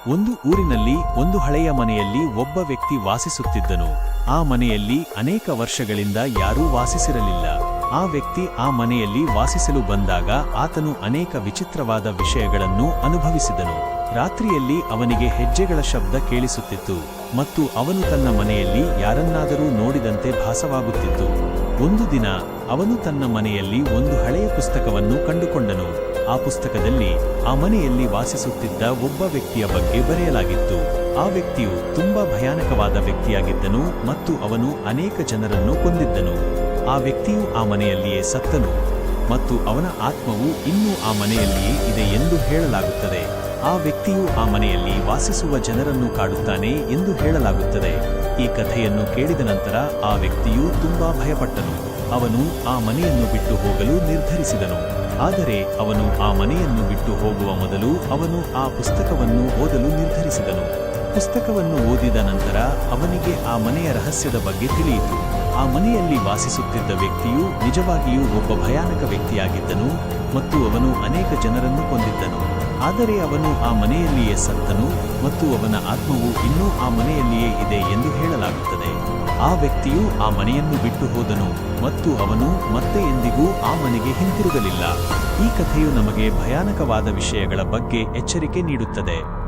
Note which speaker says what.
Speaker 1: ಒಂದು ಊರಿನಲ್ಲಿ ಒಂದು ಹಳೆಯ ಮನೆಯಲ್ಲಿ ಒಬ್ಬ ವ್ಯಕ್ತಿ ವಾಸಿಸುತ್ತಿದ್ದನು. ಆ ಮನೆಯಲ್ಲಿ ಅನೇಕ ವರ್ಷಗಳಿಂದ ಯಾರೂ ವಾಸಿಸಿರಲಿಲ್ಲ. ಆ ವ್ಯಕ್ತಿ ಆ ಮನೆಯಲ್ಲಿ ವಾಸಿಸಲು ಬಂದಾಗ ಆತನು ಅನೇಕ ವಿಚಿತ್ರವಾದ ವಿಷಯಗಳನ್ನು ಅನುಭವಿಸಿದನು. ರಾತ್ರಿಯಲ್ಲಿ ಅವನಿಗೆ ಹೆಜ್ಜೆಗಳ ಶಬ್ದ ಕೇಳಿಸುತ್ತಿತ್ತು ಮತ್ತು ಅವನು ತನ್ನ ಮನೆಯಲ್ಲಿ ಯಾರನ್ನಾದರೂ ನೋಡಿದಂತೆ ಭಾಸವಾಗುತ್ತಿತ್ತು. ಒಂದು ದಿನ ಅವನು ತನ್ನ ಮನೆಯಲ್ಲಿ ಒಂದು ಹಳೆಯ ಪುಸ್ತಕವನ್ನು ಕಂಡುಕೊಂಡನು. ಆ ಪುಸ್ತಕದಲ್ಲಿ ಆ ಮನೆಯಲ್ಲಿ ವಾಸಿಸುತ್ತಿದ್ದ ಒಬ್ಬ ವ್ಯಕ್ತಿಯ ಬಗ್ಗೆ ಬರೆಯಲಾಗಿತ್ತು. ಆ ವ್ಯಕ್ತಿಯು ತುಂಬಾ ಭಯಾನಕವಾದ ವ್ಯಕ್ತಿಯಾಗಿದ್ದನು ಮತ್ತು ಅವನು ಅನೇಕ ಜನರನ್ನು ಕೊಂದಿದ್ದನು. ಆ ವ್ಯಕ್ತಿಯು ಆ ಮನೆಯಲ್ಲಿಯೇ ಸತ್ತನು ಮತ್ತು ಅವನ ಆತ್ಮವು ಇನ್ನೂ ಆ ಮನೆಯಲ್ಲಿಯೇ ಇದೆ ಎಂದು ಹೇಳಲಾಗುತ್ತದೆ. ಆ ವ್ಯಕ್ತಿಯು ಆ ಮನೆಯಲ್ಲಿ ವಾಸಿಸುವ ಜನರನ್ನು ಕಾಡುತ್ತಾನೆ ಎಂದು ಹೇಳಲಾಗುತ್ತದೆ. ಈ ಕಥೆಯನ್ನು ಕೇಳಿದ ನಂತರ ಆ ವ್ಯಕ್ತಿಯು ತುಂಬಾ ಭಯಪಟ್ಟನು. ಅವನು ಆ ಮನೆಯನ್ನು ಬಿಟ್ಟು ಹೋಗಲು ನಿರ್ಧರಿಸಿದನು. ಆದರೆ ಅವನು ಆ ಮನೆಯನ್ನು ಬಿಟ್ಟು ಹೋಗುವ ಮೊದಲು ಅವನು ಆ ಪುಸ್ತಕವನ್ನು ಓದಲು ನಿರ್ಧರಿಸಿದನು. ಪುಸ್ತಕವನ್ನು ಓದಿದ ನಂತರ ಅವನಿಗೆ ಆ ಮನೆಯ ರಹಸ್ಯದ ಬಗ್ಗೆ ತಿಳಿಯಿತು. ಆ ಮನೆಯಲ್ಲಿ ವಾಸಿಸುತ್ತಿದ್ದ ವ್ಯಕ್ತಿಯು ನಿಜವಾಗಿಯೂ ಒಬ್ಬ ಭಯಾನಕ ವ್ಯಕ್ತಿಯಾಗಿದ್ದನು ಮತ್ತು ಅವನು ಅನೇಕ ಜನರನ್ನು ಕೊಂದಿದ್ದನು. ಆದರೆ ಅವನು ಆ ಮನೆಯಲ್ಲಿಯೇ ಸತ್ತನು ಮತ್ತು ಅವನ ಆತ್ಮವು ಇನ್ನೂ ಆ ಮನೆಯಲ್ಲಿಯೇ ಇದೆ ಎಂದು ಹೇಳಲಾಗುತ್ತದೆ. ಆ ವ್ಯಕ್ತಿಯು ಆ ಮನೆಯನ್ನು ಬಿಟ್ಟು ಹೋದನು ಮತ್ತು ಅವನು ಮತ್ತೆ ಎಂದಿಗೂ ಆ ಮನೆಗೆ ಹಿಂತಿರುಗಲಿಲ್ಲ. ಈ ಕಥೆಯು ನಮಗೆ ಭಯಾನಕವಾದ ವಿಷಯಗಳ ಬಗ್ಗೆ ಎಚ್ಚರಿಕೆ ನೀಡುತ್ತದೆ.